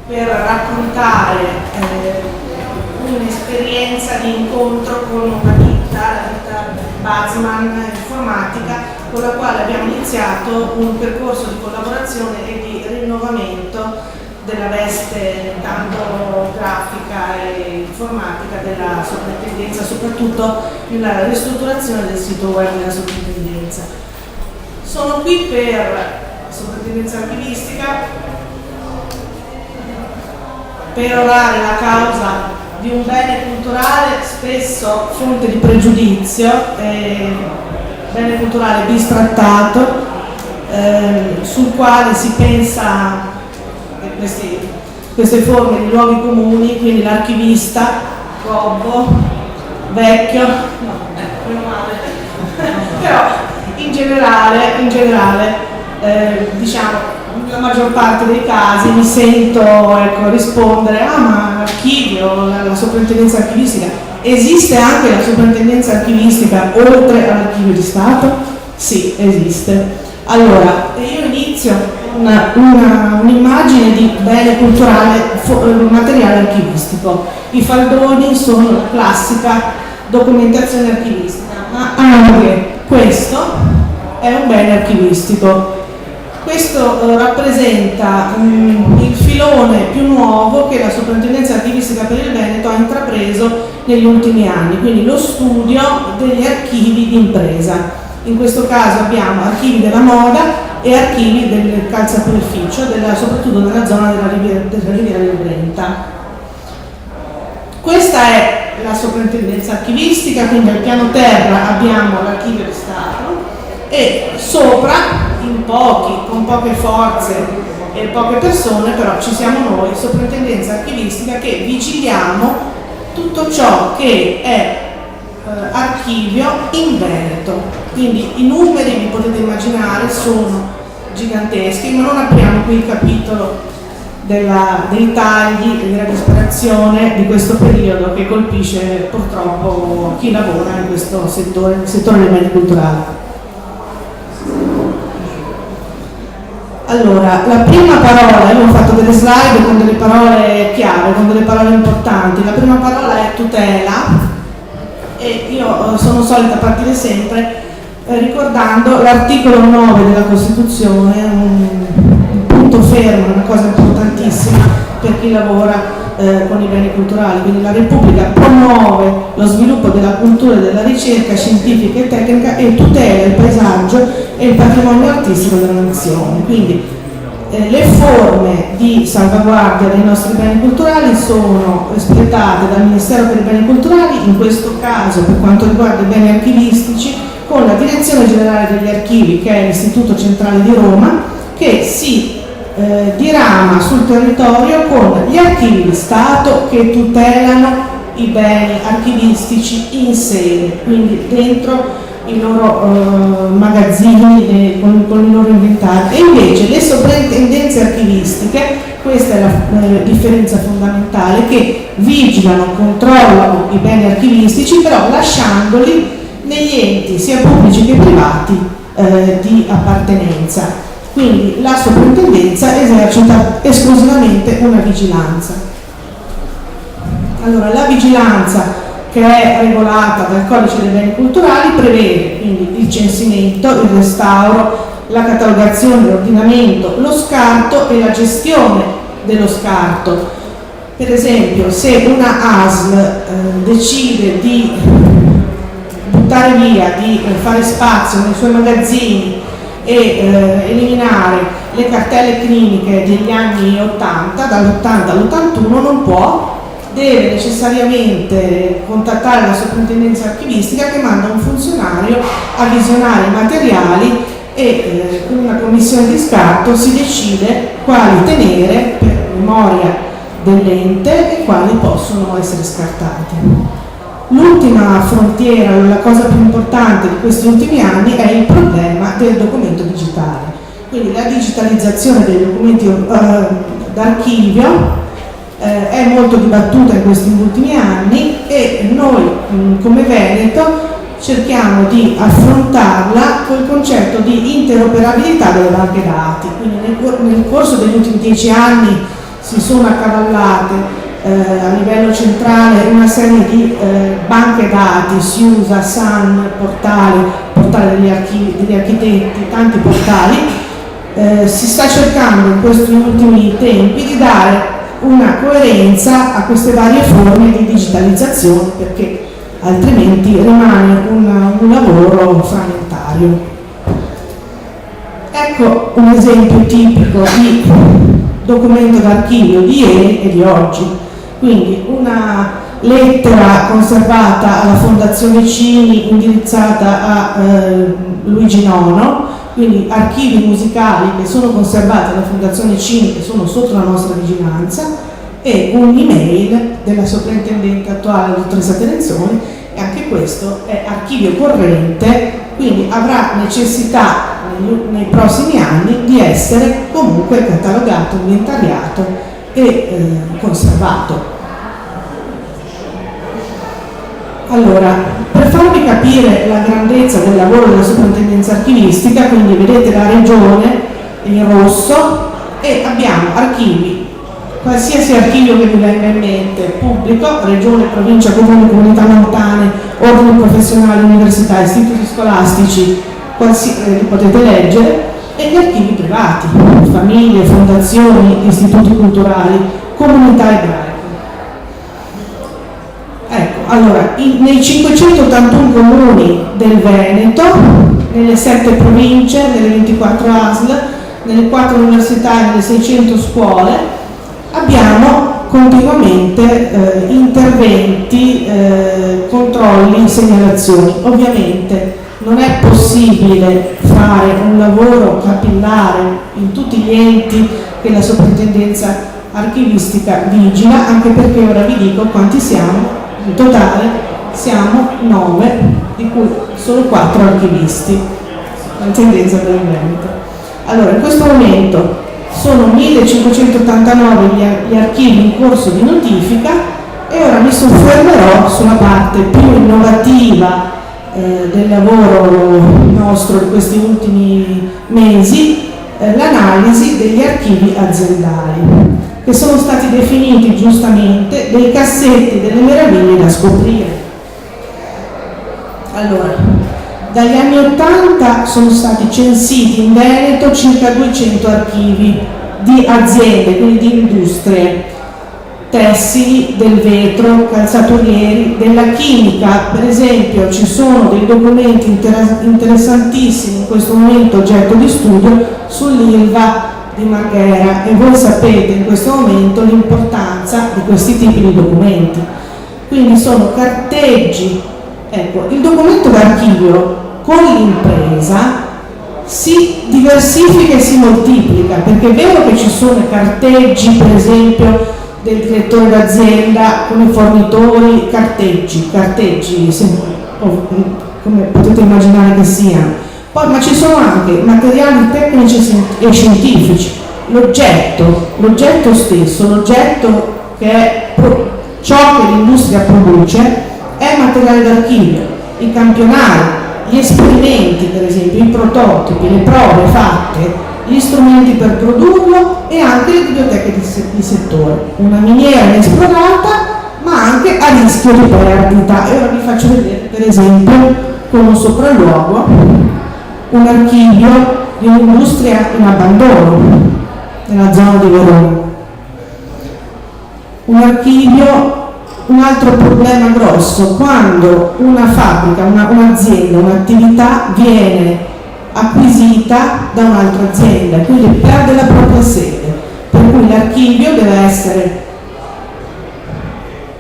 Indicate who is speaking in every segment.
Speaker 1: per raccontare un'esperienza di incontro con una ditta, la ditta Bazman Informatica, con la quale abbiamo iniziato un percorso di collaborazione e di rinnovamento della veste tanto grafica e informatica della soprintendenza, soprattutto nella ristrutturazione del sito web della soprintendenza. Sono qui per soprintendenza archivistica per orare la causa di un bene culturale spesso fonte di pregiudizio, bene culturale bistrattato, sul quale si pensa queste forme di luoghi comuni, quindi l'archivista, gobbo, vecchio, meno male, però in generale diciamo, nella maggior parte dei casi mi sento rispondere: ma l'archivio, la soprintendenza archivistica, esiste anche la soprintendenza archivistica oltre all'archivio di Stato? Sì, esiste. Allora, io inizio un'immagine di bene culturale materiale archivistico. I faldoni sono la classica documentazione archivistica, ma anche questo è un bene archivistico. Questo rappresenta il filone più nuovo che la Soprintendenza Archivistica per il Veneto ha intrapreso negli ultimi anni, quindi lo studio degli archivi di impresa. In questo caso abbiamo archivi della moda e archivi del calzapunificio, soprattutto nella zona della Riviera del Brenta. Questa è la Soprintendenza Archivistica, quindi al piano terra abbiamo l'Archivio di Stato e sopra, con poche forze e poche persone, però ci siamo noi, Soprintendenza Archivistica, che vigiliamo tutto ciò che è archivio in Veneto. Quindi i numeri, vi potete immaginare, sono giganteschi, ma non apriamo qui il capitolo dei tagli e della disperazione di questo periodo che colpisce purtroppo chi lavora in questo settore, nel settore dei beni culturali. Allora, la prima parola, io ho fatto delle slide con delle parole chiave, con delle parole importanti. La prima parola è tutela, e io sono solita partire sempre ricordando l'articolo 9 della Costituzione, un punto fermo, una cosa importantissima per chi lavora con i beni culturali. Quindi la Repubblica promuove lo sviluppo della cultura e della ricerca scientifica e tecnica e tutela il paesaggio e il patrimonio artistico della nazione. Quindi le forme di salvaguardia dei nostri beni culturali sono espletate dal Ministero per i Beni Culturali, in questo caso per quanto riguarda i beni archivistici, con la Direzione Generale degli Archivi, che è l'Istituto Centrale di Roma, che si dirama sul territorio con gli archivi di Stato che tutelano i beni archivistici in sede, quindi dentro i loro magazzini con i loro inventari. E invece le soprintendenze archivistiche, questa è la differenza fondamentale, che vigilano, controllano i beni archivistici, però lasciandoli negli enti sia pubblici che privati di appartenenza. Quindi la soprintendenza esercita esclusivamente una vigilanza. Allora, la vigilanza, che è regolata dal Codice dei Beni Culturali, prevede quindi il censimento, il restauro, la catalogazione, l'ordinamento, lo scarto e la gestione dello scarto. Per esempio, se una ASL decide di buttare via, di fare spazio nei suoi magazzini e eliminare le cartelle cliniche degli anni 80, dall'80 all'81, non può, deve necessariamente contattare la soprintendenza archivistica, che manda un funzionario a visionare i materiali e con una commissione di scarto si decide quali tenere per memoria dell'ente e quali possono essere scartati. L'ultima frontiera, la cosa più importante di questi ultimi anni, è il problema del documento digitale. Quindi la digitalizzazione dei documenti d'archivio è molto dibattuta in questi ultimi anni e noi come Veneto cerchiamo di affrontarla col concetto di interoperabilità delle banche dati. Quindi nel corso degli ultimi 10 anni si sono accavallate a livello centrale una serie di banche dati, SIUSA, SAN, portale degli architetti, tanti portali. Si sta cercando in questi ultimi tempi di dare una coerenza a queste varie forme di digitalizzazione, perché altrimenti rimane un lavoro frammentario. Ecco un esempio tipico di documento d'archivio di ieri e di oggi. Quindi una lettera conservata alla Fondazione Cini indirizzata a Luigi Nono, quindi archivi musicali che sono conservati alla Fondazione Cini, che sono sotto la nostra vigilanza, e un'email della sovrintendente attuale, la dottoressa Terenzoni, e anche questo è archivio corrente, quindi avrà necessità nei prossimi anni di essere comunque catalogato, inventariato e conservato. Allora, per farvi capire la grandezza del lavoro della soprintendenza archivistica, quindi vedete la regione in rosso e abbiamo archivi, qualsiasi archivio che vi venga in mente, pubblico, regione, provincia, comune, comunità montane, ordini professionali, università, istituti scolastici, li potete leggere, e gli archivi privati, famiglie, fondazioni, istituti culturali, comunità ebraiche. Ecco, allora, nei 581 comuni del Veneto, nelle 7 province, nelle 24 ASL, nelle 4 università e nelle 600 scuole, abbiamo continuamente interventi, controlli, segnalazioni. Ovviamente non è possibile fare un lavoro capillare in tutti gli enti che la soprintendenza archivistica vigila, anche perché ora vi dico quanti siamo. In totale siamo 9, di cui solo 4 archivisti, la tendenza del Veneto. Allora, in questo momento sono 1589 gli archivi in corso di notifica, e ora mi soffermerò sulla parte più innovativa del lavoro nostro di questi ultimi mesi, l'analisi degli archivi aziendali, che sono stati definiti giustamente dei cassetti delle meraviglie da scoprire. Allora, dagli anni 80 sono stati censiti in Veneto circa 200 archivi di aziende, quindi di industrie, tessili, del vetro, calzaturieri, della chimica. Per esempio ci sono dei documenti interessantissimi in questo momento oggetto di studio sull'Ilva di Marghera, e voi sapete in questo momento l'importanza di questi tipi di documenti. Quindi sono carteggi. Ecco, il documento d'archivio con l'impresa si diversifica e si moltiplica, perché è vero che ci sono i carteggi, per esempio del direttore d'azienda con i fornitori, carteggi come potete immaginare che siano. Poi, ma ci sono anche materiali tecnici e scientifici, l'oggetto stesso, l'oggetto che è ciò che l'industria produce, è materiale d'archivio, i campionari, gli esperimenti, per esempio, i prototipi, le prove fatte, gli strumenti per produrlo, e anche le biblioteche di settore. Una miniera inesplorata, ma anche a rischio di perdita. E ora vi faccio vedere, per esempio, con un sopralluogo, un archivio di un'industria in abbandono nella zona di Verona. Un archivio. Un altro problema grosso, quando una fabbrica, un'azienda, un'attività viene acquisita da un'altra azienda, quindi perde la propria sede, per cui l'archivio deve essere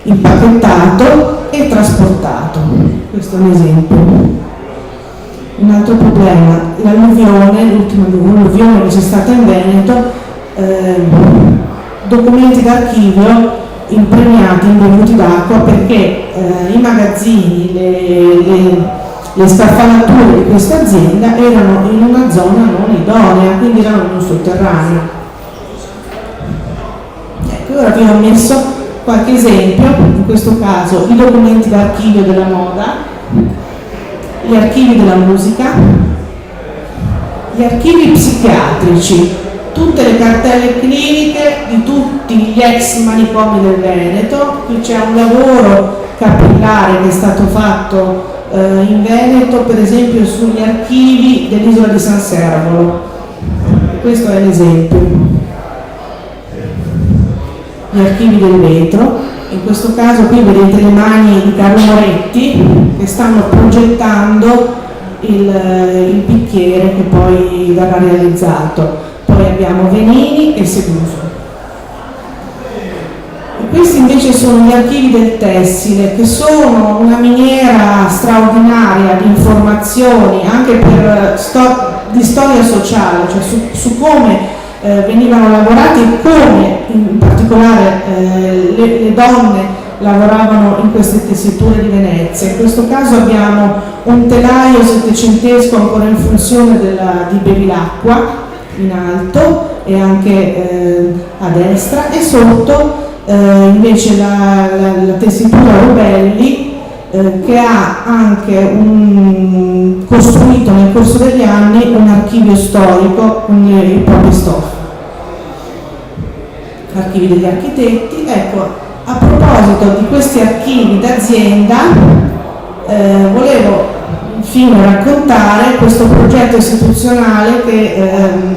Speaker 1: impacchettato e trasportato. Questo è un esempio. Un altro problema, l'alluvione, l'ultima alluvione che c'è stata in Veneto, documenti d'archivio impregnati, imbevuti d'acqua, perché i magazzini, le scaffalature di questa azienda erano in una zona non idonea, quindi erano in un sotterraneo. Ecco, ora vi ho messo qualche esempio, in questo caso i documenti d'archivio della moda, gli archivi della musica, gli archivi psichiatrici. tutte le cartelle cliniche di tutti gli ex manicomi del Veneto. Qui c'è un lavoro capillare che è stato fatto in Veneto, per esempio sugli archivi dell'isola di San Servolo. Questo è l'esempio. Gli archivi del vetro. In questo caso qui vedete le mani di Carlo Moretti che stanno progettando il bicchiere che poi verrà realizzato. Poi abbiamo Venini e Seguso. E questi invece sono gli archivi del tessile, che sono una miniera straordinaria di informazioni anche di storia sociale, cioè su come venivano lavorati e come in particolare le donne lavoravano in queste tessiture di Venezia. In questo caso abbiamo un telaio settecentesco ancora in funzione di Bevilacqua in alto e anche a destra, e sotto invece la tessitura Rubelli che ha anche costruito nel corso degli anni un archivio storico con i propri stoffi. Archivi degli architetti. Ecco, a proposito di questi archivi d'azienda, volevo infine raccontare questo progetto istituzionale che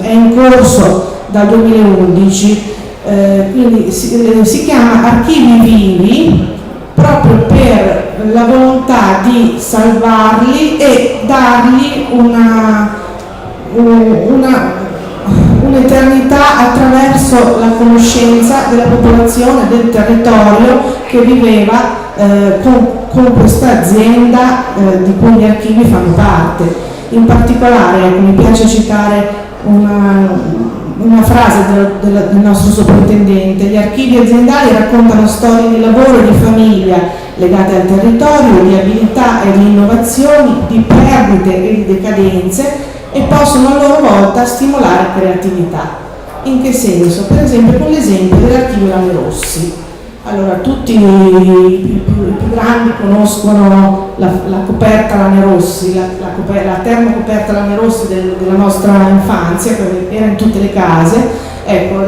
Speaker 1: è in corso dal 2011, quindi si chiama Archivi Vivi, proprio per la volontà di salvarli e dargli un'eternità attraverso la conoscenza della popolazione del territorio che viveva con questa azienda di cui gli archivi fanno parte. In particolare mi piace citare una frase del nostro sovrintendente: gli archivi aziendali raccontano storie di lavoro e di famiglia legate al territorio, di abilità e di innovazioni, di perdite e di decadenze, e possono a loro volta stimolare creatività. In che senso? Per esempio con l'esempio dell'archivio Lanerossi. Allora, tutti i più grandi conoscono la coperta Lanerossi, la termocoperta Lanerossi della nostra infanzia, che era in tutte le case. Ecco,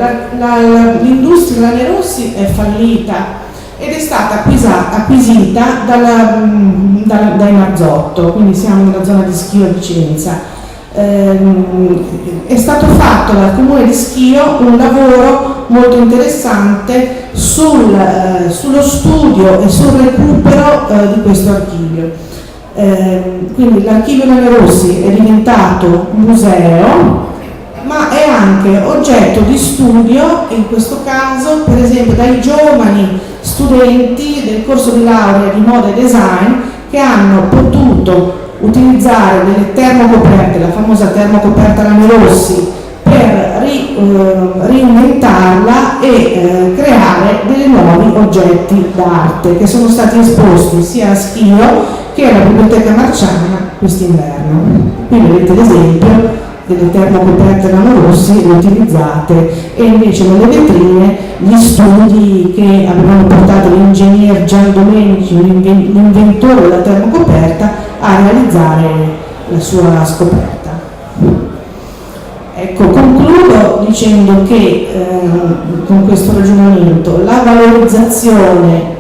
Speaker 1: l'industria Lanerossi è fallita ed è stata acquisita dai Marzotto, quindi siamo nella zona di Schio a Vicenza. È stato fatto dal comune di Schio un lavoro molto interessante sullo studio e sul recupero di questo archivio. Quindi l'archivio Lanerossi è diventato museo, ma è anche oggetto di studio, in questo caso per esempio dai giovani studenti del corso di laurea di moda e design, che hanno potuto utilizzare delle termocoperte, la famosa termocoperta Lanerossi, per reinventarla e creare dei nuovi oggetti d'arte che sono stati esposti sia a Schio che alla Biblioteca Marciana quest'inverno. Qui vedete l'esempio delle termocoperte Lanerossi riutilizzate, e invece nelle vetrine gli studi che avevano portato l'ingegner Gian Domenici, l'inventore della termocoperta, a realizzare la sua scoperta. Ecco, concludo dicendo che con questo ragionamento la valorizzazione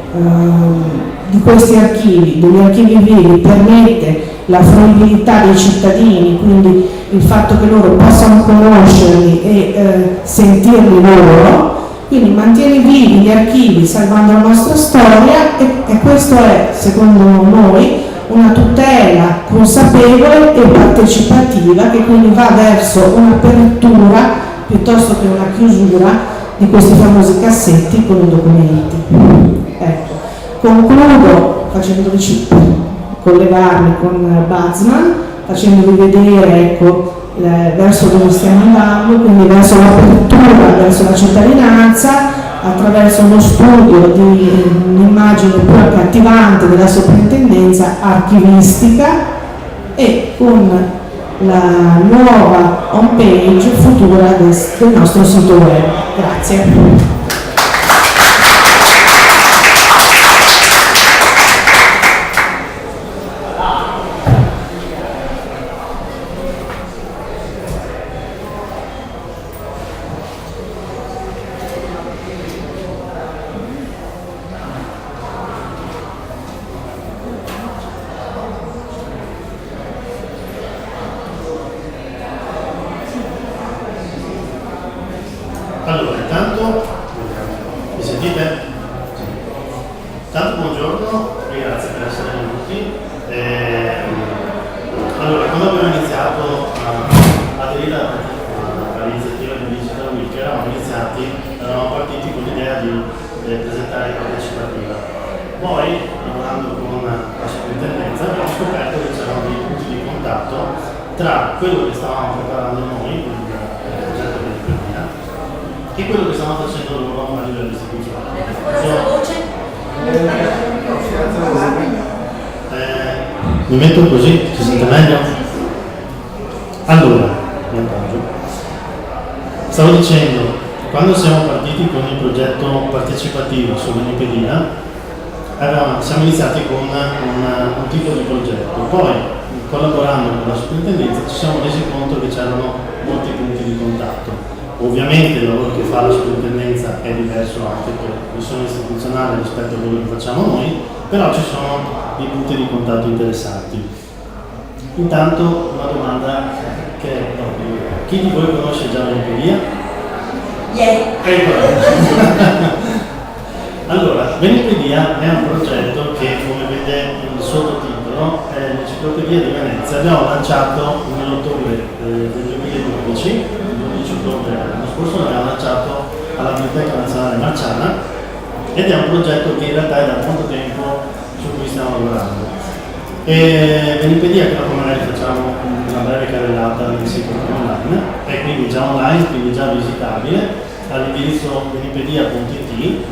Speaker 1: di questi archivi, degli archivi vivi, permette la fruibilità dei cittadini, quindi il fatto che loro possano conoscerli e sentirli loro, quindi mantiene vivi gli archivi salvando la nostra storia, e questo è, secondo noi, una tutela consapevole e partecipativa, che quindi va verso un'apertura piuttosto che una chiusura di questi famosi cassetti con i documenti. Ecco, concludo facendovi collegarmi con Bazman, facendovi vedere, ecco, verso dove stiamo andando, quindi verso l'apertura, verso la cittadinanza, attraverso uno studio di un'immagine più accattivante della soprintendenza archivistica e con la nuova home page futura del nostro sito web. Grazie.
Speaker 2: quando abbiamo iniziato a aderire all'iniziativa di Digital Week, eravamo partiti con l'idea di presentare partecipativa. Poi, lavorando con la sovrintendenza, abbiamo scoperto che c'erano dei punti di contatto tra quello che stavamo preparando noi, quindi il progetto di Wikipedia, e quello che stavano facendo loro a livello istituzionale. Mi metto così, si sente meglio? Allora, stavo dicendo, quando siamo partiti con il progetto partecipativo su Wikipedia, siamo iniziati con un tipo di progetto, poi collaborando con la sovrintendenza ci siamo resi conto che c'erano molti punti di contatto. Ovviamente il lavoro che fa la sovrintendenza è diverso anche per missione istituzionale rispetto a quello che facciamo noi, però ci sono dei punti di contatto interessanti. Intanto una domanda che è chi di voi conosce già Wikipedia? Allora, Wikipedia è un progetto che, come vede il sottotitolo, è l'Enciclopedia di Venezia. Abbiamo lanciato nell'ottobre del 2012, il 12 ottobre dell'anno scorso, l'abbiamo lanciato alla Biblioteca Nazionale Marciana ed è un progetto che in realtà è da molto tempo su cui stiamo lavorando. Wikipedia, che dopo magari facciamo una breve carrellata nel sito online, è quindi già online, quindi già visitabile all'indirizzo wikipedia.it,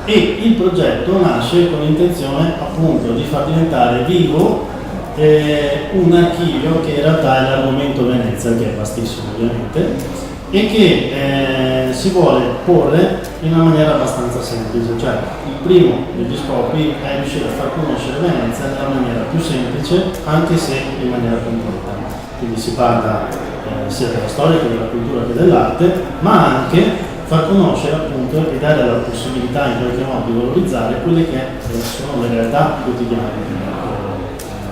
Speaker 2: e il progetto nasce con l'intenzione appunto di far diventare vivo un archivio che in realtà è l'argomento Venezia, che è vastissimo ovviamente, e che si vuole porre in una maniera abbastanza semplice, cioè il primo degli scopi è riuscire a far conoscere Venezia nella maniera più semplice, anche se in maniera completa. Quindi si parla sia della storia che della cultura che dell'arte, ma anche far conoscere appunto e dare la possibilità in qualche modo di valorizzare quelle che sono le realtà quotidiane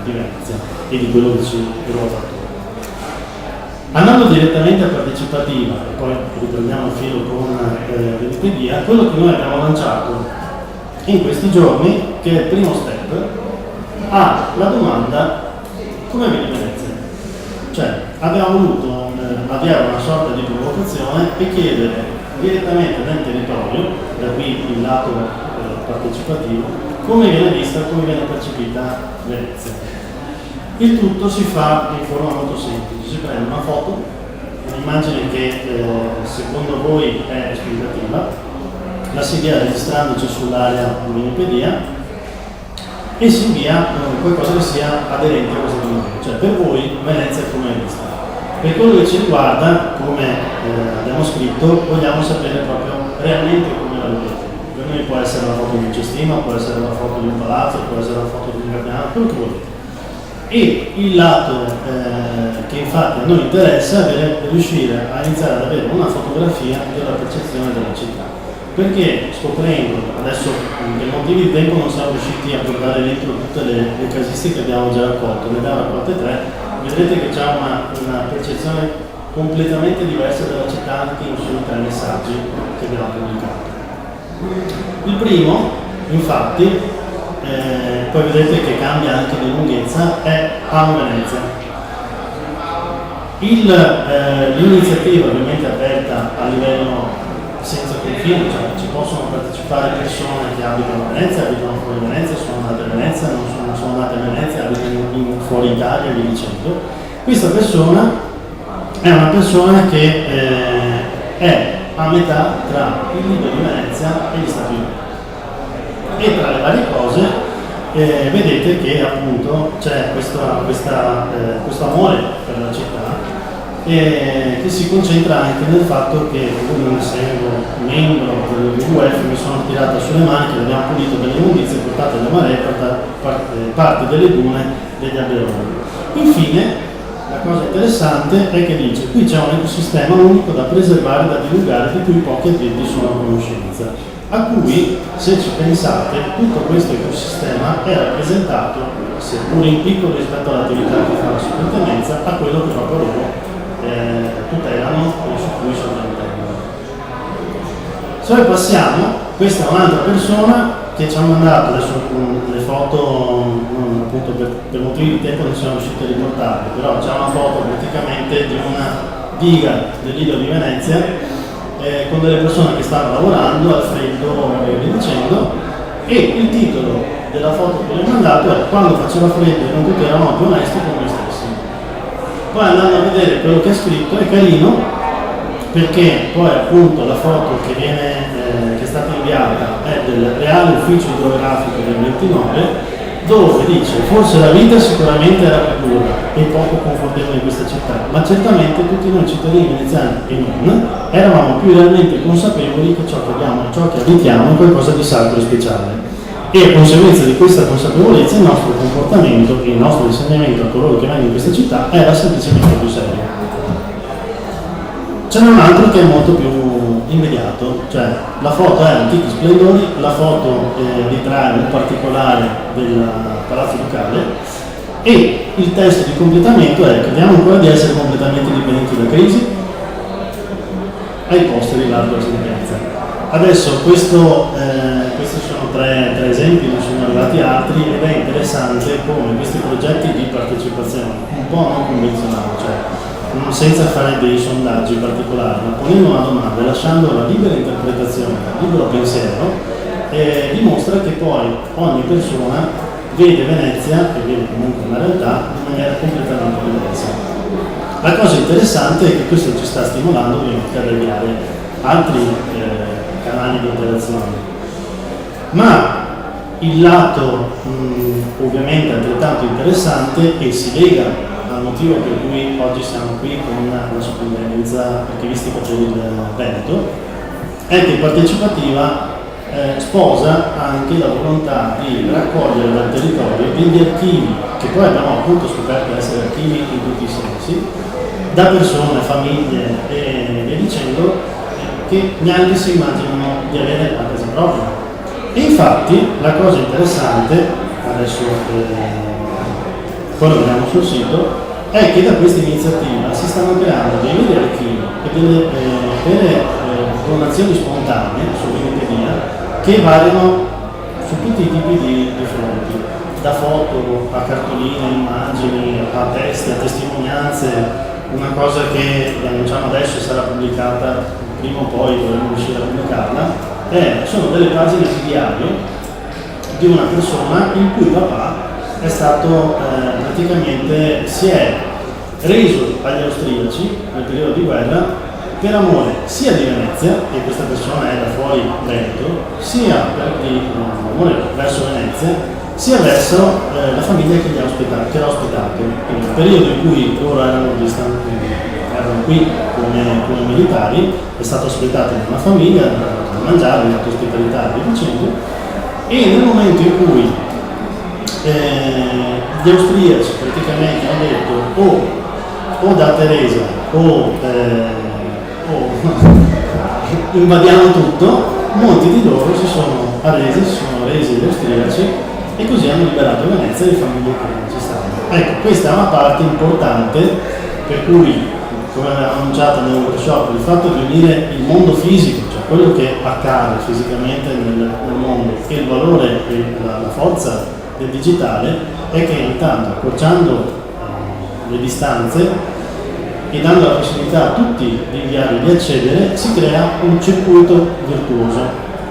Speaker 2: di Venezia e di quello che ci ruota attorno. Andando direttamente a partecipativa, e poi riprendiamo il filo con Wikipedia, quello che noi abbiamo lanciato in questi giorni, che è il primo step, ha la domanda: come vedi Venezia? Cioè, abbiamo voluto avviare una sorta di provocazione e chiedere direttamente nel territorio, da qui il lato partecipativo, come viene vista, come viene percepita Venezia. Il tutto si fa in forma molto semplice: si prende una foto, un'immagine che secondo voi è esplicativa, la si invia registrandoci sull'area di Wikipedia e si invia qualcosa che sia aderente a questa domanda. Cioè, per voi Venezia come è vista? Per quello che ci riguarda, come abbiamo scritto, vogliamo sapere proprio realmente come la vedete. Per noi può essere la foto di un cestino, può essere la foto di un palazzo, può essere la foto di un gardiano, quello che volete. E il lato che infatti a noi interessa è riuscire a iniziare ad avere una fotografia della percezione della città. Perché scoprendo, adesso per motivi di tempo non siamo riusciti a portare dentro tutte le casistiche che abbiamo già raccolto, ne abbiamo raccolte 3. Vedrete che c'è una percezione completamente diversa della città anche in soli 3 messaggi che abbiamo pubblicato. Il primo, infatti, poi vedete che cambia anche di lunghezza, è Amo Venezia. L'iniziativa ovviamente è aperta a livello senza confini, cioè ci possono partecipare persone che abitano a Venezia, abitano fuori Venezia, sono nate a Venezia, non sono nate a Venezia, abitano fuori Italia e via dicendo. Questa persona è una persona che è a metà tra il Libro di Venezia e gli Stati Uniti. E tra le varie cose vedete che appunto c'è questo amore per la città, che si concentra anche nel fatto che, pur essendo membro del WWF, mi sono tirata sulle maniche, abbiamo pulito delle immondizie portate da mare, parte delle dune degli alberoni. Infine, la cosa interessante è che dice: qui c'è un ecosistema unico da preservare e da divulgare, di cui pochi addetti sono a conoscenza, a cui, se ci pensate, tutto questo ecosistema è rappresentato, seppur in piccolo rispetto all'attività che fa la sovrintendenza, a quello che proprio loro tutelano e su cui sovrintendono. Se poi passiamo, questa è un'altra persona che ci ha mandato adesso le foto appunto foto, per motivi di tempo non siamo riusciti a riportarle, però c'è una foto praticamente di una diga dell'isola di Venezia con delle persone che stanno lavorando al freddo e via dicendo, e il titolo della foto che gli ho mandato è "Quando faceva freddo e non tutti eravamo più onesti con noi stessi". Poi andando a vedere quello che ha scritto è carino, perché poi appunto la foto che è stata inviata è del Reale Ufficio Idrografico del 29, dove dice: "Forse la vita sicuramente era più dura e poco confortevole in questa città, ma certamente tutti noi cittadini veneziani e non eravamo più realmente consapevoli che ciò che abbiamo e ciò che abitiamo è qualcosa di sacro e speciale. E a conseguenza di questa consapevolezza il nostro comportamento e il nostro insegnamento a coloro che vengono in questa città era semplicemente più serio". Ce n'è un altro che è molto più immediato, cioè la foto è Antichi Splendori, la foto ritrae un particolare del Palazzo Ducale e il testo di completamento è: "Crediamo ancora di essere completamente indipendenti dalla crisi", ai posteri l'altra sentenza. Adesso questi sono tre esempi, ne sono arrivati altri, ed è interessante come questi progetti di partecipazione un po' non convenzionali, cioè senza fare dei sondaggi particolari, ma ponendo una domanda e lasciando la libera interpretazione, il libero pensiero, dimostra che poi ogni persona vede Venezia, e vede comunque una realtà, in maniera completamente diversa. La cosa interessante è che questo ci sta stimolando ovviamente ad avviare altri canali di interazione. Ma il lato ovviamente altrettanto interessante, e si lega al motivo per cui oggi siamo qui con la sovrintendenza archivistica per il Veneto, è che Partecipativa sposa anche la volontà di raccogliere dal territorio degli archivi, che poi abbiamo appunto scoperto essere archivi in tutti i sensi, da persone, famiglie e via dicendo, che neanche si immaginano di avere a casa propria. E infatti la cosa interessante, adesso poi lo vediamo sul sito, è che da questa iniziativa si stanno creando dei veri archivi e delle vere donazioni spontanee su Wikipedia che variano su tutti i tipi di fronti, da foto a cartoline, immagini, a testi, a testimonianze. Una cosa che annunciamo adesso e sarà pubblicata prima o poi, dovremo riuscire a pubblicarla, sono delle pagine di diario di una persona il cui papà è stato praticamente, si è reso agli austriaci nel periodo di guerra per amore sia di Venezia, e questa persona è da fuori Veneto, sia per amore verso Venezia, sia verso la famiglia che l'ha ospitato. Quindi nel periodo in cui loro erano qui come militari, è stato ospitato in una famiglia, a mangiare, ha fatto ospitalità e via dicendo, e nel momento in cui gli austriaci praticamente hanno detto o da Teresa o invadiamo tutto, molti di loro si sono resi gli austriaci, e così hanno liberato Venezia e le famiglie che non ci stanno. Ecco, questa è una parte importante, per cui, come avevamo annunciato nel workshop, il fatto di unire il mondo fisico, cioè quello che accade fisicamente nel mondo, e il valore e la forza del digitale, è che intanto, accorciando le distanze e dando la possibilità a tutti di inviare e di accedere, si crea un circuito virtuoso,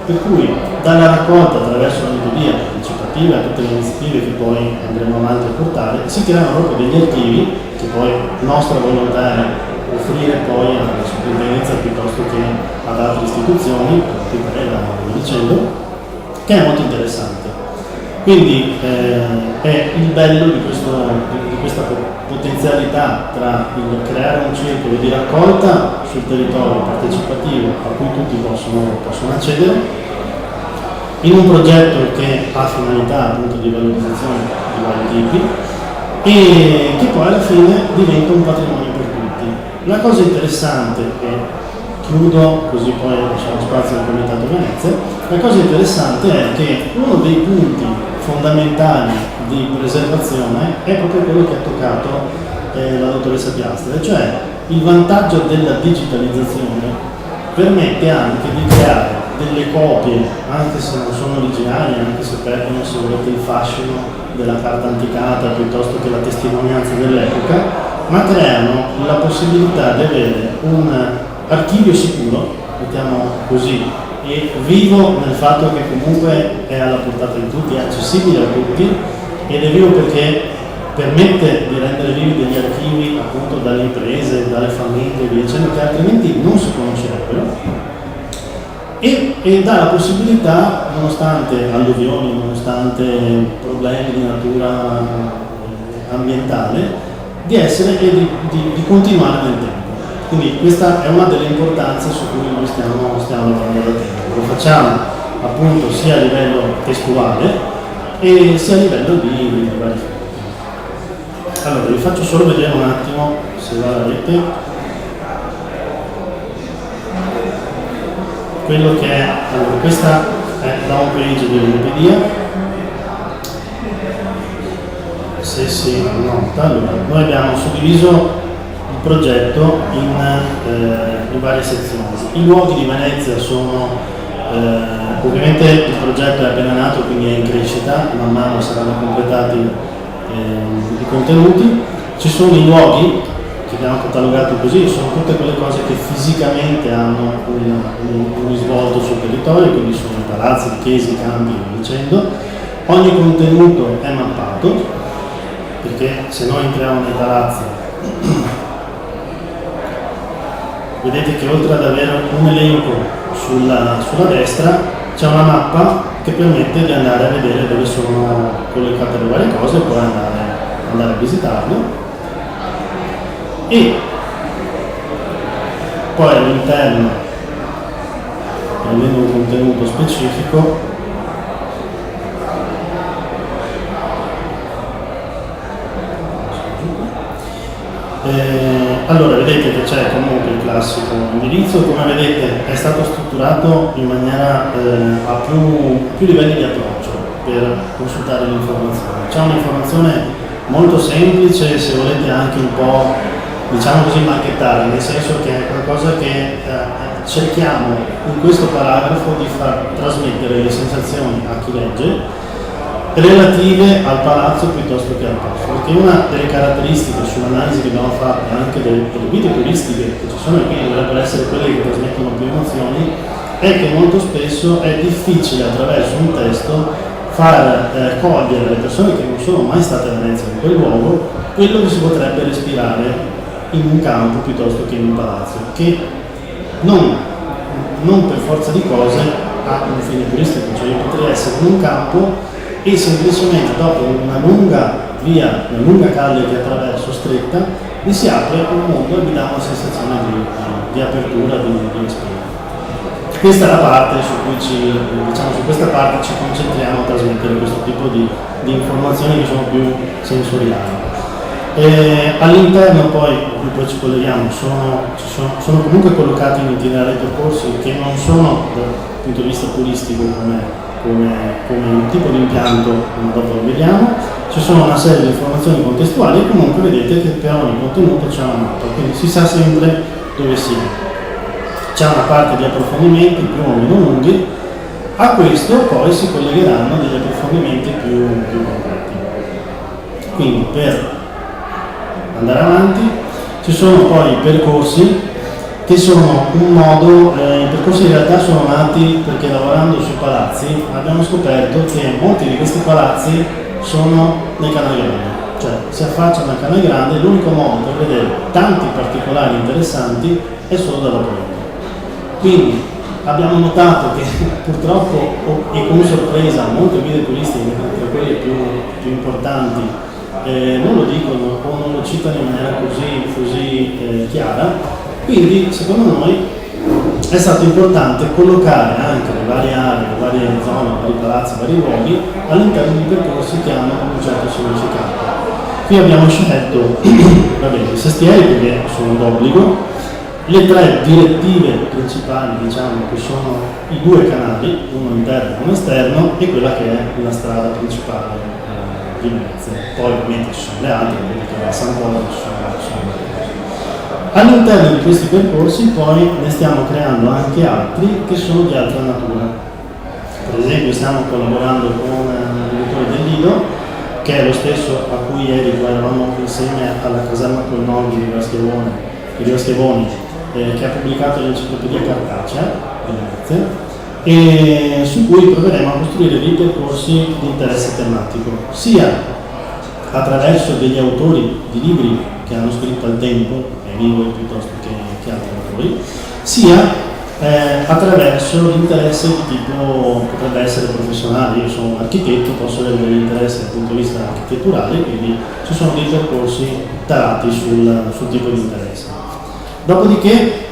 Speaker 2: per cui dalla raccolta attraverso la metodia partecipativa e tutte le iniziative che poi andremo avanti a portare, si creano proprio degli archivi che poi nostra volontà è offrire poi alla sovrintendenza piuttosto che ad altre istituzioni, dicendo, che è molto interessante. Quindi è il bello di questa potenzialità tra il creare un circolo di raccolta sul territorio partecipativo a cui tutti possono accedere, in un progetto che ha finalità appunto di valorizzazione di vari tipi, e che poi alla fine diventa un patrimonio per tutti. La cosa interessante, e chiudo così poi lasciamo spazio al Comitato Venezia, la cosa interessante è che uno dei punti fondamentali di preservazione è proprio quello che ha toccato la dottoressa Piastre, cioè il vantaggio della digitalizzazione permette anche di creare delle copie, anche se non sono originali, anche se perdono, se volete, il fascino della carta anticata piuttosto che la testimonianza dell'epoca, ma creano la possibilità di avere un archivio sicuro, mettiamo così, e vivo nel fatto che comunque è alla portata di tutti, è accessibile a tutti, ed è vivo perché permette di rendere vivi degli archivi appunto dalle imprese, dalle famiglie, via dicendo, che altrimenti non si conoscerebbero, e dà la possibilità, nonostante alluvioni, nonostante problemi di natura ambientale, di essere e di continuare nel tempo. Quindi questa è una delle importanze su cui noi stiamo lavorando da tempo. Lo facciamo appunto sia a livello testuale e sia a livello di vari film. Allora, vi faccio solo vedere un attimo, se va la rete, quello che è. Allora, questa è la home page dell'Wikipedia. Se si nota, allora, noi abbiamo suddiviso il progetto in varie sezioni. I luoghi di Venezia sono, ovviamente il progetto è appena nato, quindi è in crescita, man mano saranno completati i contenuti. Ci sono i luoghi che abbiamo catalogato così, sono tutte quelle cose che fisicamente hanno un risvolto sul territorio, quindi sono i palazzi, i chiese, i campi, via dicendo. Ogni contenuto è mappato, perché se noi entriamo nei palazzi vedete che oltre ad avere un elenco sulla destra c'è una mappa che permette di andare a vedere dove sono collocate le varie cose e poi andare a visitarlo. E poi all'interno, prendendo un contenuto specifico, allora vedete che c'è comunque il classico indirizzo, come vedete è stato strutturato in maniera a più livelli di approccio per consultare l'informazione. C'è un'informazione molto semplice, se volete anche un po', diciamo così, marchettare, nel senso che è qualcosa che cerchiamo in questo paragrafo di far trasmettere le sensazioni a chi legge relative al palazzo piuttosto che al posto, perché una delle caratteristiche sull'analisi che abbiamo fatto anche delle guide turistiche che ci sono e che dovrebbero essere quelle che trasmettono più emozioni, è che molto spesso è difficile attraverso un testo far cogliere alle persone che non sono mai state a Venezia in quel luogo quello che si potrebbe respirare in un campo piuttosto che in un palazzo, che non per forza di cose ha un fine turistico, cioè io potrei essere in un campo e semplicemente dopo una lunga via, una lunga calle che attraverso stretta, mi si apre un mondo e mi dà una sensazione di apertura, di respiro. Questa è la parte su cui su questa parte ci concentriamo a trasmettere questo tipo di informazioni che sono più sensoriali. All'interno poi ci colleghiamo, sono comunque collocati in itinerari percorsi che non sono dal punto di vista turistico come un tipo di impianto, come dopo lo vediamo. Ci sono una serie di informazioni contestuali e comunque vedete che per ogni contenuto c'è una mappa, quindi si sa sempre dove si è. C'è una parte di approfondimenti più o meno lunghi, a questo poi si collegheranno degli approfondimenti più concreti. Quindi per andare avanti ci sono poi i percorsi che sono un modo, i percorsi in realtà sono nati perché lavorando sui palazzi abbiamo scoperto che molti di questi palazzi sono nei Canali Grandi, cioè si affacciano al Canale Grande e l'unico modo per vedere tanti particolari interessanti è solo dalla porta. Quindi abbiamo notato che purtroppo, e con sorpresa, molte guide turistiche, tra quelle più importanti, non lo dicono o non lo citano in maniera così chiara. Quindi secondo noi è stato importante collocare anche le varie aree, le varie zone, vari palazzi, vari luoghi all'interno di percorsi che hanno un certo significato. Qui abbiamo scelto i sestieri perché sono d'obbligo, le tre direttive principali, diciamo, che sono i due canali, uno interno e uno esterno, e quella che è la strada principale di Venezia. Poi ovviamente ci sono le altre, quindi che va a San Polo, ci sono All'interno di questi percorsi poi ne stiamo creando anche altri che sono di altra natura. Per esempio stiamo collaborando con l'editore del Lido, che è lo stesso a cui ieri eravamo insieme alla caserma Colnoghi di Vaschevoni, che ha pubblicato l'enciclopedia cartacea di Venezia, e su cui proveremo a costruire dei percorsi di interesse tematico, sia attraverso degli autori di libri che hanno scritto al tempo, Hemingway piuttosto che altri autori, sia attraverso l'interesse di tipo, potrebbe essere professionale. Io sono un architetto, posso avere degli interessi dal punto di vista architetturale, quindi ci sono dei percorsi tarati sul tipo di interesse. Dopodiché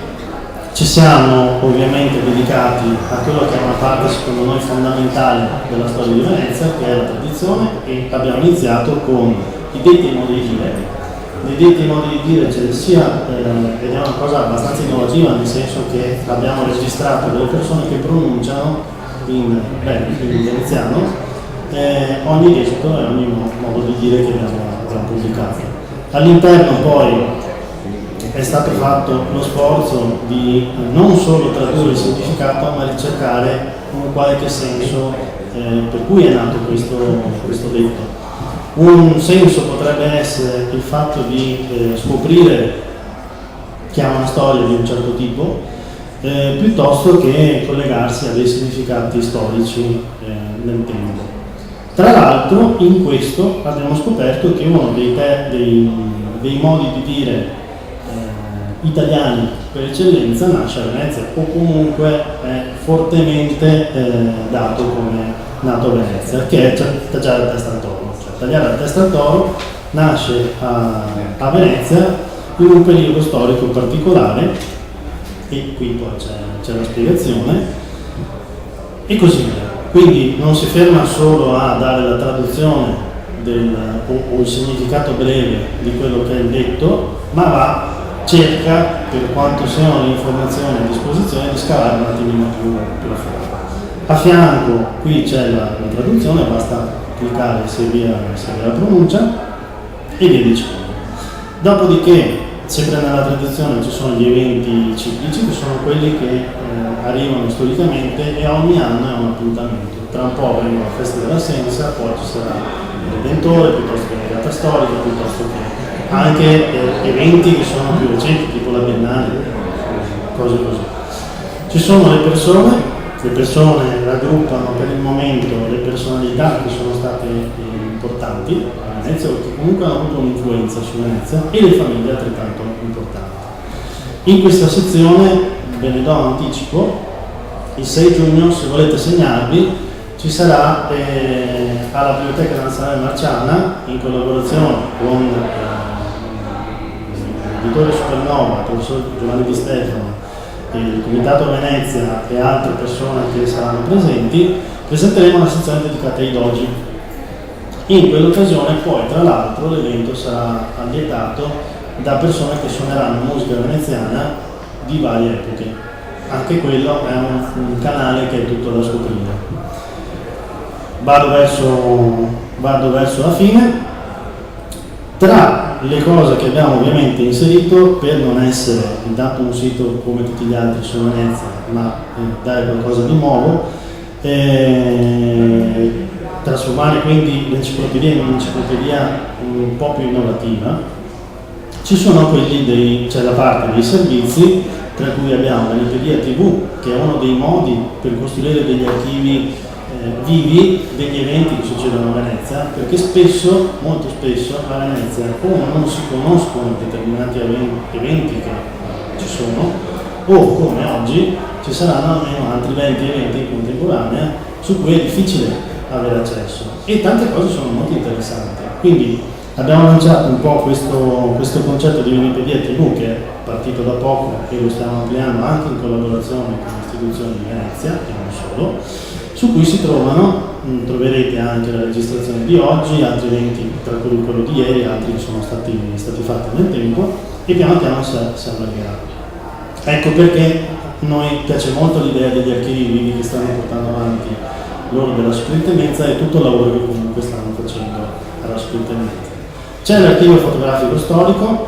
Speaker 2: ci siamo ovviamente dedicati a quello che è una parte secondo noi fondamentale della storia di Venezia, che è la tradizione, e abbiamo iniziato con i detti e i modi di dire. Nei detti e i modi di dire c'è sia, ed è una cosa abbastanza innovativa, nel senso che abbiamo registrato delle persone che pronunciano in veneziano ogni detto e ogni modo di dire che abbiamo pubblicato. All'interno poi è stato fatto lo sforzo di non solo tradurre il significato, ma ricercare un qualche senso per cui è nato questo detto. Un senso potrebbe essere il fatto di scoprire che ha una storia di un certo tipo, piuttosto che collegarsi a dei significati storici nel tempo. Tra l'altro in questo abbiamo scoperto che uno dei modi di dire italiani per eccellenza nasce a Venezia, o comunque è fortemente dato come nato a Venezia, che è tagliare la testa al toro. Tagliare la testa al toro nasce a Venezia in un periodo storico particolare, e qui poi c'è la spiegazione, e così via. Quindi non si ferma solo a dare la traduzione o il significato breve di quello che è il detto, ma cerca, per quanto siano le informazioni a disposizione, di scavare un attimino più a fondo. A fianco qui c'è la traduzione, basta cliccare se via la pronuncia e via dicendo. Dopodiché, sempre nella tradizione, ci sono gli eventi ciclici, che sono quelli che arrivano storicamente, e ogni anno è un appuntamento. Tra un po' vengono la festa della Sensa, poi ci sarà il Redentore, piuttosto che la regata storica, piuttosto che anche eventi che sono più recenti, tipo la Biennale, cose così. Ci sono le persone raggruppano per il momento le personalità che sono state importanti a Venezia, o che comunque hanno avuto un'influenza su Venezia, e le famiglie altrettanto importanti. In questa sezione, ve ne do anticipo, il 6 giugno, se volete segnarvi, ci sarà alla Biblioteca Nazionale Marciana, in collaborazione con l'editore Supernova, il professor Giovanni Di Stefano, il Comitato Venezia e altre persone che saranno presenti, presenteremo una sezione dedicata ai doji. In quell'occasione poi, tra l'altro, l'evento sarà allietato da persone che suoneranno musica veneziana di varie epoche. Anche quello è un canale che è tutto da scoprire. Vado verso la fine. Tra le cose che abbiamo ovviamente inserito, per non essere intanto un sito come tutti gli altri su Venezia, ma dare qualcosa di nuovo, trasformare quindi l'enciclopedia in un'enciclopedia un po' più innovativa, ci sono c'è la parte dei servizi, tra cui abbiamo l'Enipedia TV, che è uno dei modi per costruire degli archivi vivi degli eventi che succedono a Venezia, perché spesso, molto spesso, a Venezia non si conoscono determinati eventi che ci sono, o come oggi ci saranno almeno altri 20 eventi in contemporanea su cui è difficile avere accesso, e tante cose sono molto interessanti. Quindi abbiamo lanciato un po' questo concetto di Wikipedia TV, che è partito da poco e lo stiamo ampliando anche in collaborazione con istituzioni di Venezia e non solo, su cui troverete anche la registrazione di oggi, altri eventi, tra cui quello di ieri, altri che sono stati fatti nel tempo, e piano piano si allargherà. Ecco perché a noi piace molto l'idea degli archivi vivi che stanno portando avanti loro della soprintendenza, e tutto il lavoro che comunque stanno facendo alla soprintendenza. C'è l'archivio fotografico storico,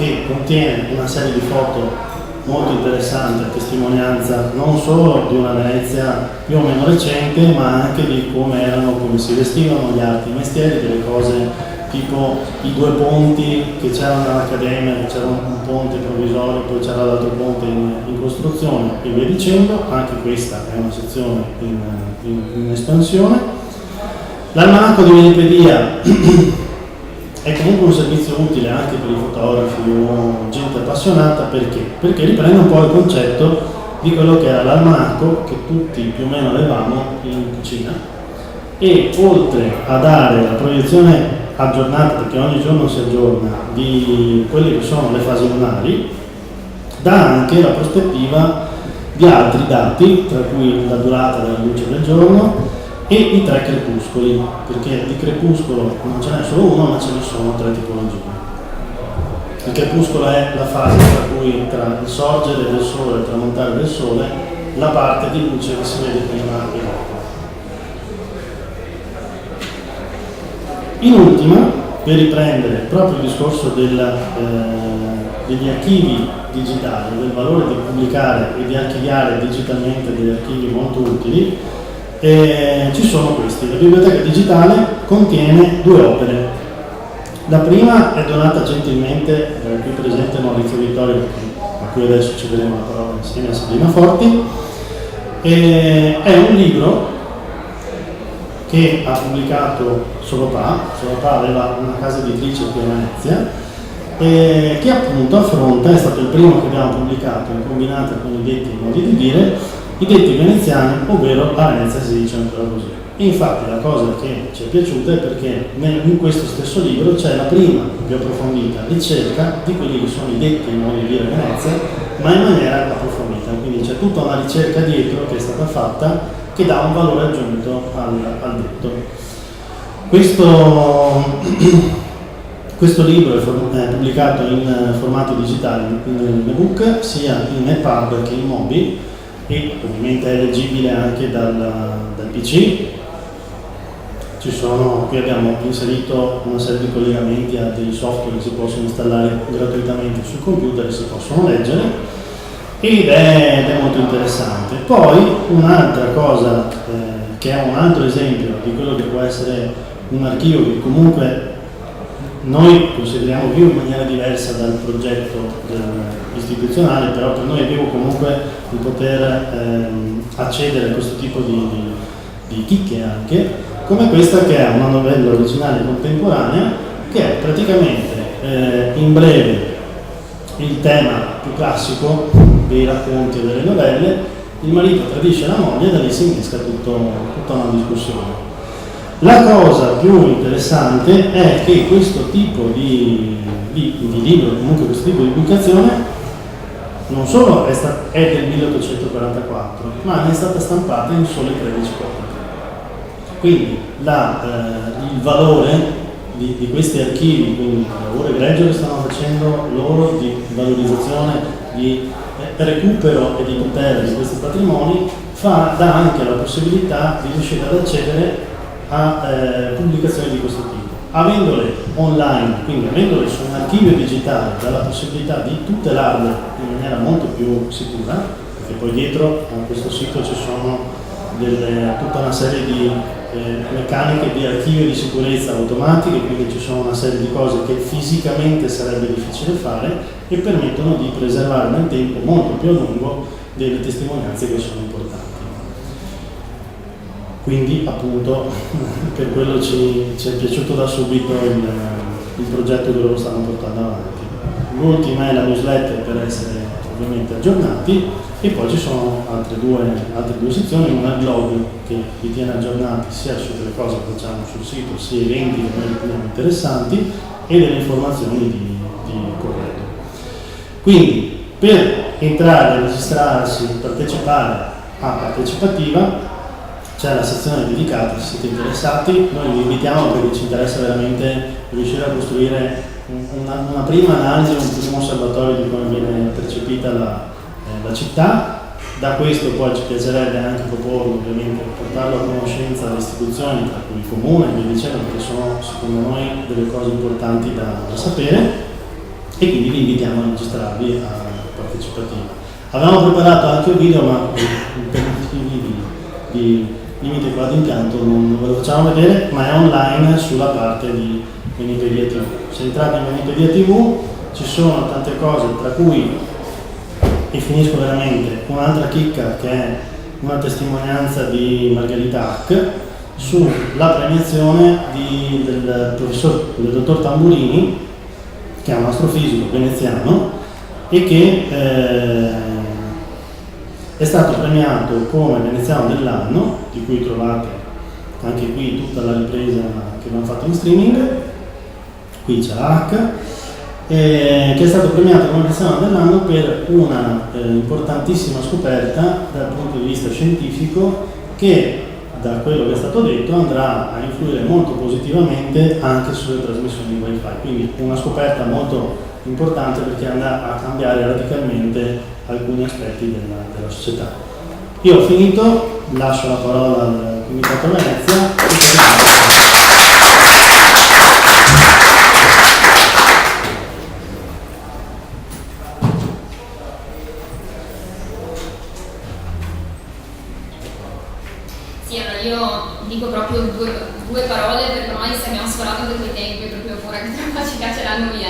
Speaker 2: che contiene una serie di foto molto interessante, a testimonianza non solo di una Venezia più o meno recente, ma anche di come erano, come si vestivano gli arti e i mestieri, delle cose tipo i due ponti che c'erano all'Accademia, che c'era un ponte provvisorio, poi c'era l'altro ponte in costruzione e via dicendo. Anche questa è una sezione in espansione. L'almanacco di Wikipedia è comunque un servizio utile anche per i fotografi o gente appassionata, perché riprende un po' il concetto di quello che era l'almanacco che tutti più o meno avevamo in cucina, e oltre a dare la proiezione aggiornata, perché ogni giorno si aggiorna, di quelle che sono le fasi lunari, dà anche la prospettiva di altri dati, tra cui la durata della luce del giorno e i 3 crepuscoli, perché di crepuscolo non ce n'è solo uno, ma ce ne sono 3 tipologie. Il crepuscolo è la fase tra il sorgere del sole e il tramontare del sole, la parte di luce che si vede prima e dopo. In ultima, per riprendere proprio il discorso degli archivi digitali, del valore di pubblicare e di archiviare digitalmente degli archivi molto utili, ci sono questi. La biblioteca digitale contiene 2 opere. La prima è donata gentilmente qui presente Maurizio Vittorio, a cui adesso ci vedremo la parola insieme a Sabrina Forti. È un libro che ha pubblicato Solopà aveva una casa editrice qui a Venezia, che appunto affronta, è stato il primo che abbiamo pubblicato in combinata con i detti modi di dire, i detti veneziani, ovvero a Venezia si dice ancora così. E infatti la cosa che ci è piaciuta è perché in questo stesso libro c'è la prima, più approfondita ricerca di quelli che sono i detti e i modi di dire a Venezia, ma in maniera approfondita, quindi c'è tutta una ricerca dietro che è stata fatta, che dà un valore aggiunto al detto. Questo libro è pubblicato in formato digitale, in ebook, sia in EPUB che in Mobi, e ovviamente è leggibile anche dal PC. Qui abbiamo inserito una serie di collegamenti a dei software che si possono installare gratuitamente sul computer e si possono leggere, ed è molto interessante. Poi un'altra cosa, che è un altro esempio di quello che può essere un archivio che comunque noi consideriamo vivo in maniera diversa dal progetto istituzionale, però per noi è vivo comunque il poter accedere a questo tipo di chicche anche, come questa, che è una novella originale contemporanea, che è praticamente in breve il tema più classico dei racconti e delle novelle: il marito tradisce la moglie e da lì si innesca tutta una discussione. La cosa più interessante è che questo tipo di libro, comunque questo tipo di pubblicazione, non solo è del 1844, ma ne è stata stampata in sole 13 copie. Quindi il valore di questi archivi, quindi il lavoro egregio che stanno facendo loro di valorizzazione, di recupero e di tutela di questi patrimoni, dà anche la possibilità di riuscire ad accedere a pubblicazioni di questo tipo. Avendole online, quindi avendole su un archivio digitale, dà la possibilità di tutelarle in maniera molto più sicura, perché poi dietro a questo sito ci sono tutta una serie di meccaniche di archivio di sicurezza automatiche, quindi ci sono una serie di cose che fisicamente sarebbe difficile fare e permettono di preservare nel tempo molto più a lungo delle testimonianze che sono importanti. Quindi appunto per quello ci è piaciuto da subito il progetto che loro stanno portando avanti. L'ultima è la newsletter, per essere ovviamente aggiornati, e poi ci sono altre due sezioni: una blog che vi tiene aggiornati sia su delle cose che facciamo sul sito, sia eventi che noi riteniamo interessanti, e delle informazioni di corredo. Quindi per entrare, registrarsi, partecipare a Partecipativa c'è la sezione dedicata, se siete interessati. Noi vi invitiamo, perché ci interessa veramente riuscire a costruire una prima analisi, un primo osservatorio di come viene percepita la città. Da questo poi ci piacerebbe anche proporlo, ovviamente, portarlo a conoscenza delle istituzioni, tra cui il comune, vi dicevo, perché sono secondo noi delle cose importanti da sapere. e quindi vi invitiamo a registrarvi a partecipativa. Avevamo preparato anche un video, ma per motivi di limite qua d'impianto non ve lo facciamo vedere, ma è online sulla parte di Menipedia TV. Se entrate in Menipedia TV ci sono tante cose, tra cui, e finisco veramente, un'altra chicca che è una testimonianza di Margherita Hack sulla premiazione del dottor Tamburini, che è un astrofisico veneziano e che è stato premiato come veneziano dell'anno, di cui trovate anche qui tutta la ripresa che abbiamo fatto in streaming. Qui c'è l'H, che è stato premiato come veneziano dell'anno per una importantissima scoperta dal punto di vista scientifico, che da quello che è stato detto andrà a influire molto positivamente anche sulle trasmissioni wifi. Quindi una scoperta molto importante, perché andrà a cambiare radicalmente alcuni aspetti della società. Io ho finito, lascio la parola al Comitato Venezia.
Speaker 3: Sì, allora io dico proprio due parole, perché ormai se abbiamo sforato anche quei tempi, proprio ora che tra ci cacceranno via.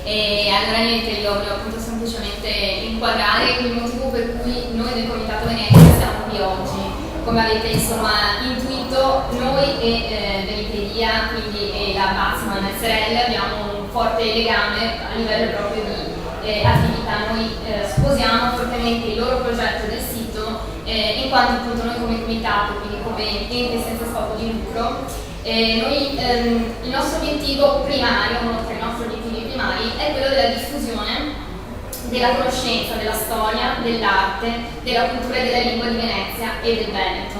Speaker 3: E allora niente, io volevo appunto semplicemente inquadrare il motivo per cui noi del Comitato Venezia siamo qui oggi. Come avete insomma intuito, noi e Menipedia, quindi e la Batsman SRL, abbiamo un forte legame a livello proprio di attività. Noi sposiamo fortemente il loro progetto del sito, in quanto appunto noi come comitato, quindi come ente senza scopo di lucro, il nostro obiettivo primario, uno tra i nostri obiettivi primari, è quello della diffusione della conoscenza, della storia, dell'arte, della cultura e della lingua di Venezia e del Veneto.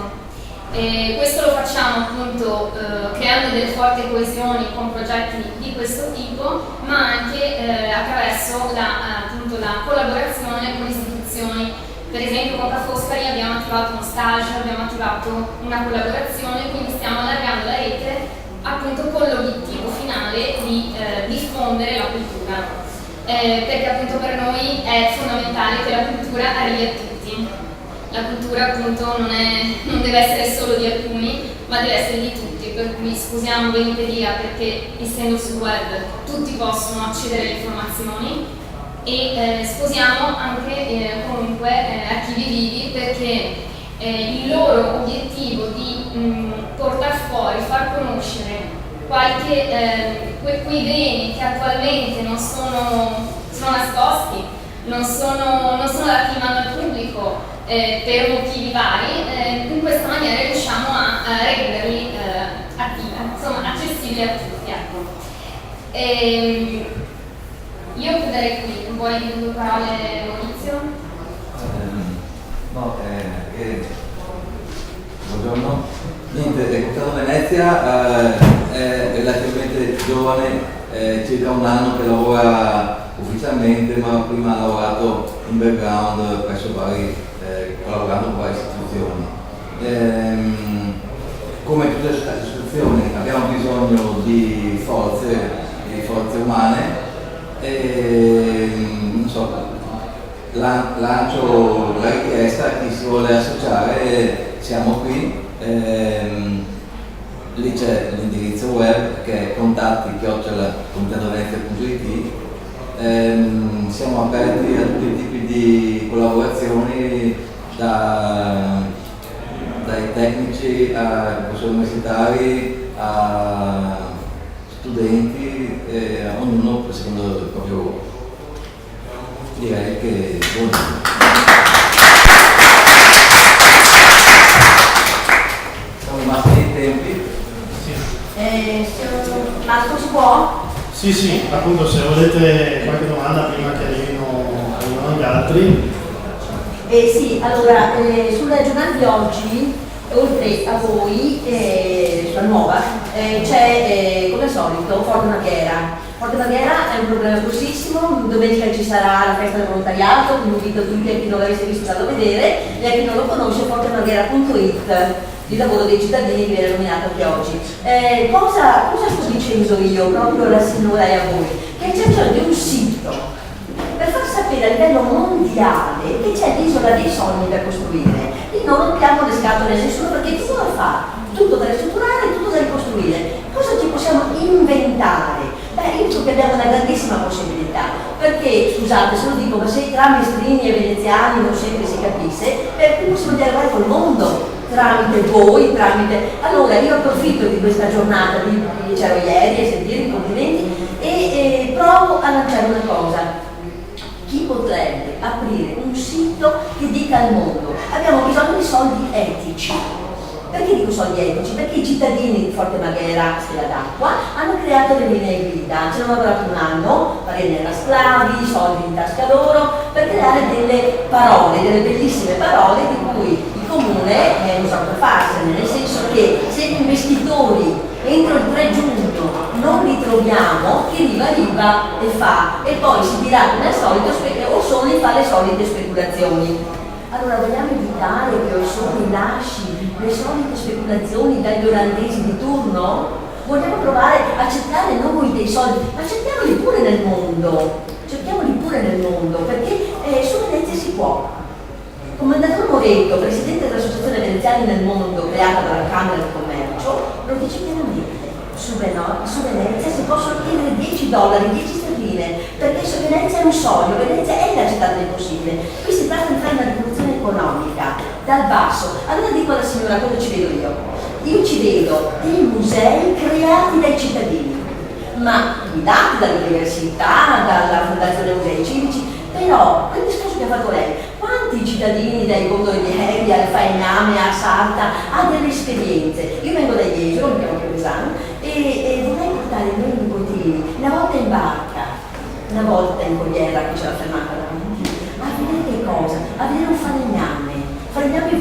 Speaker 3: Questo lo facciamo appunto creando delle forti coesioni con progetti di questo tipo, ma anche attraverso appunto la collaborazione con istituzioni. Per esempio con Ca' Foscari abbiamo attivato uno stage, abbiamo attivato una collaborazione, quindi stiamo allargando la rete appunto con l'obiettivo finale di diffondere la cultura. Perché appunto per noi è fondamentale che la cultura arrivi a tutti. La cultura appunto non deve essere solo di alcuni, ma deve essere di tutti, per cui scusiamo Menipedia perché essendo sul web tutti possono accedere alle informazioni, e sposiamo anche comunque archivi vivi, perché il loro obiettivo di portare fuori, far conoscere quei beni che attualmente non sono nascosti, non sono dati in mano al pubblico per motivi vari, in questa maniera riusciamo a renderli accessibili a tutti. Ecco. Io chiuderei qui, vuoi dire due parole Maurizio?
Speaker 4: Buongiorno. Niente, il Comitato Venezia è relativamente giovane, circa un anno che lavora ufficialmente, ma prima ha lavorato in background collaborando con varie istituzioni. Come tutte le istituzioni abbiamo bisogno di forze umane. Non so, lancio la richiesta a chi si vuole associare, siamo qui, lì c'è l'indirizzo web che è contatti@comitatovenezia.it. Siamo aperti a tutti i tipi di collaborazioni, dai tecnici ai professori universitari a studenti, ognuno secondo il proprio ruolo. Direi che buongiorno. Siamo rimasti nei tempi.
Speaker 5: Marco, si può?
Speaker 2: Sì, appunto, se volete qualche domanda prima che arrivino gli altri.
Speaker 5: Sì, allora, sul giornale di oggi, oltre a voi, sulla nuova, c'è come al solito Forte Marghera. Forte Marghera è un problema grossissimo, domenica ci sarà la festa del volontariato, quindi invito tutti a chi non l'avesse visto andarlo a vedere, e a chi non lo conosce fortemarghera.it, il lavoro dei cittadini che viene nominato anche oggi. Cosa sto dicendo io, proprio alla signora e a voi? Che Perché c'è bisogno di un sito per far sapere a livello mondiale che c'è l'isola dei sogni da costruire. Lì non rompiamo le scatole a nessuno perché tutto da fare, tutto da ristrutturare, tutto da ricostruire. Cosa ci possiamo inventare? Io dico che abbiamo una grandissima possibilità, perché, scusate, se lo dico, ma se tra mestrini e veneziani non sempre si capisse, qui possiamo dialogare col mondo, tramite voi, tramite... Allora, io approfitto di questa giornata, c'ero ieri a sentire i complimenti, e provo a lanciare una cosa. Chi potrebbe aprire un sito che dica al mondo: abbiamo bisogno di soldi etici. Perché dico soldi etici? Perché i cittadini di Forte Marghera, Stella d'Acqua, hanno creato le linee guida, ci hanno lavorato un anno, Marinera Sclavi, soldi in tasca loro, per creare delle parole, delle bellissime parole di cui il comune non sa come farsene, nel senso che se gli investitori entro il 3 giugno non li troviamo, chi riva e fa, e poi si dirà come al solito o solo fa le solite speculazioni. Allora vogliamo evitare che Orsoni lasci le solite speculazioni dagli olandesi di turno? Vogliamo provare a cercare noi dei soldi, ma cerchiamoli pure nel mondo, perché su Venezia si può. Il commendatore Moretto, presidente dell'Associazione Veneziani nel Mondo, creata dalla Camera di Commercio, lo dice chiaramente. Su Venezia si possono chiedere $10, 10 sterline, perché su Venezia è un sogno, Venezia è la città del possibile. Qui si tratta di fare una rivoluzione economica, dal basso. Allora dico alla signora cosa ci vedo io. Io ci vedo dei musei creati dai cittadini, ma guidati dall'università, dalla Fondazione Musei Civici, però quel discorso che ha fatto lei, quanti cittadini dai Gondolieri al Faigname a Salta ha delle esperienze? Io vengo da Jesolo, mi chiamo Chiovesano, e vorrei portare i miei nipotini una volta in barca, una volta in Cogliera, che c'è la fermata davanti, a vedere che cosa? A vedere un falegname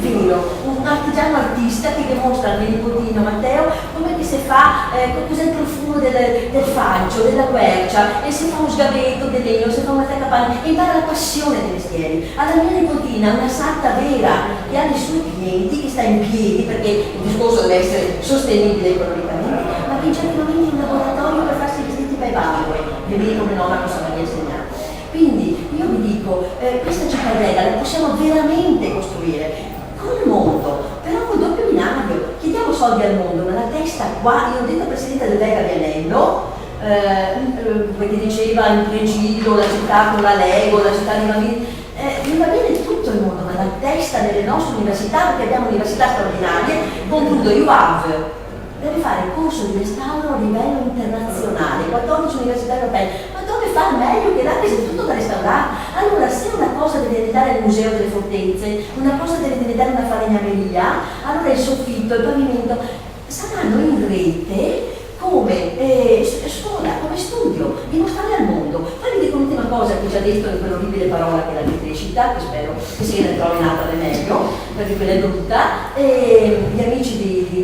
Speaker 5: vero, un artigiano artista che dimostra al mio nipotino Matteo come che si fa, cos'è il profumo del faggio, della quercia, e si fa uno sgabetto del legno, si fa una teccapanna, impara la passione dei mestieri. Alla mia nipotina una sarta vera che ha i suoi clienti, che sta in piedi perché il discorso deve essere sostenibile economicamente, ma che in certi momenti un laboratorio per farsi i vestiti by Barbaro, che mi come nonna cosa mi ha insegnato. Quindi io vi dico, questa cittadella la possiamo veramente costruire col mondo, però col doppio binario. Chiediamo soldi al mondo, ma la testa qua, io ho detto al presidente del Vega Vianello, perché diceva in Pregillo, la città con la Lego, la città di bambini, mi va bene tutto il mondo, ma la testa nelle nostre università, perché abbiamo università straordinarie. Concludo, UAV deve fare corso di restauro a livello internazionale, 14 università europee, ma dove fa meglio che là che c'è tutto da restaurare? Allora, se una cosa deve diventare il museo delle fortezze, una cosa deve diventare una falegnameria, allora il soffitto, il pavimento saranno in rete come scuola, come studio, dimostrare al mondo. Poi vi dico l'ultima cosa che ci ha detto in quell'orribile parola che è la decrescita, che spero che se ne trovi nata da meglio, perché quella è brutta, gli amici di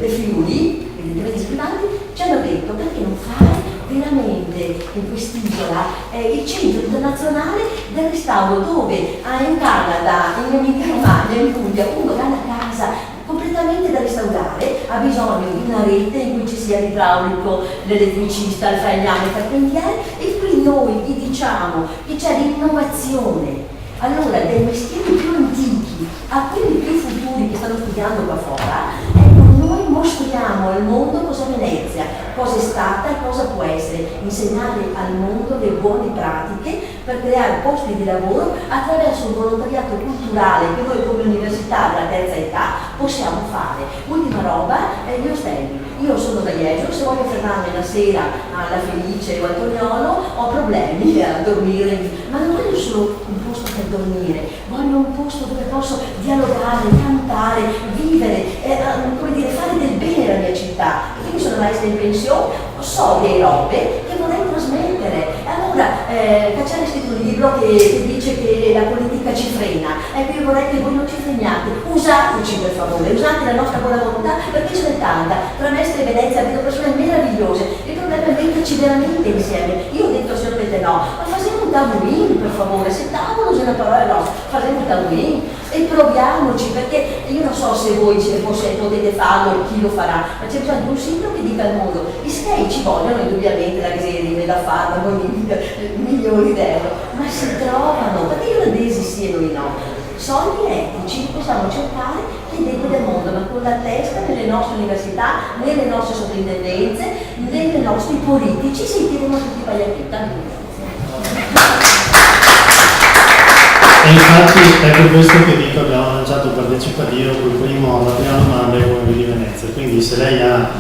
Speaker 5: Friuli, evidentemente scrivati, ci hanno detto perché non fare veramente in quest'isola il centro internazionale del restauro, dove in Canada, in Emilia Romagna, in Puglia, uno ha la casa completamente da restaurare, ha bisogno di una rete in cui ci sia l'idraulico, l'elettricista, il falegname, il carpentiere, e qui noi gli diciamo che c'è l'innovazione. Allora, dai mestieri più antichi a quelli più futuri che stanno studiando qua fuori, noi mostriamo al mondo cosa è Venezia, cosa è stata e cosa può essere, insegnare al mondo le buone pratiche per creare posti di lavoro attraverso un volontariato culturale che noi come università della terza età possiamo fare. Ultima roba, gli ostelli. Io sono da Jesolo, se voglio fermarmi la sera alla Felice o al Tognolo ho problemi a dormire, ma non voglio solo un posto per dormire, voglio un posto dove posso dialogare, cantare, vivere, come dire, fare del bene alla mia città. Io mi sono maestra in pensione, so delle robe che vorrei trasmettere. Allora, Cacciari ha scritto un libro che dice che la politica ci frena. Ecco, io vorrei che voi non ci freniate, usateci per favore, usate la nostra buona volontà, perché ce n'è tanta. Tra Mestre e Venezia vedo persone meravigliose, il problema è metterci veramente insieme. Io ho detto assolutamente no, ma facciamo un tavolino per favore, se tavolo se una parola nostra, facciamo un tavolino e proviamoci, perché io non so se voi potete farlo, chi lo farà, ma c'è bisogno di un sito che dica al mondo, gli skate ci vogliono indubbiamente, la Ghiseri da farmaco milioni d'euro, ma si trovano, perché gli olandesi siano i no, soldi etici possiamo cercare che dentro del mondo, ma con la testa nelle nostre università, nelle nostre sovrintendenze, nei nostri politici, sentiremo tutti pagliacchitta.
Speaker 2: E infatti è per questo che dico abbiamo lanciato Partecipatio col la prima domanda è come di Venezia, quindi se lei ha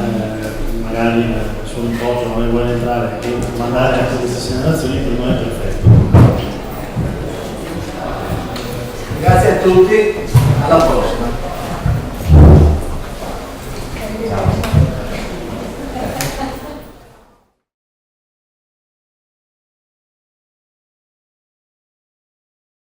Speaker 2: magari su un podio non vuole entrare e mandare anche queste segnalazioni per noi è perfetto.
Speaker 4: Grazie a tutti, alla prossima.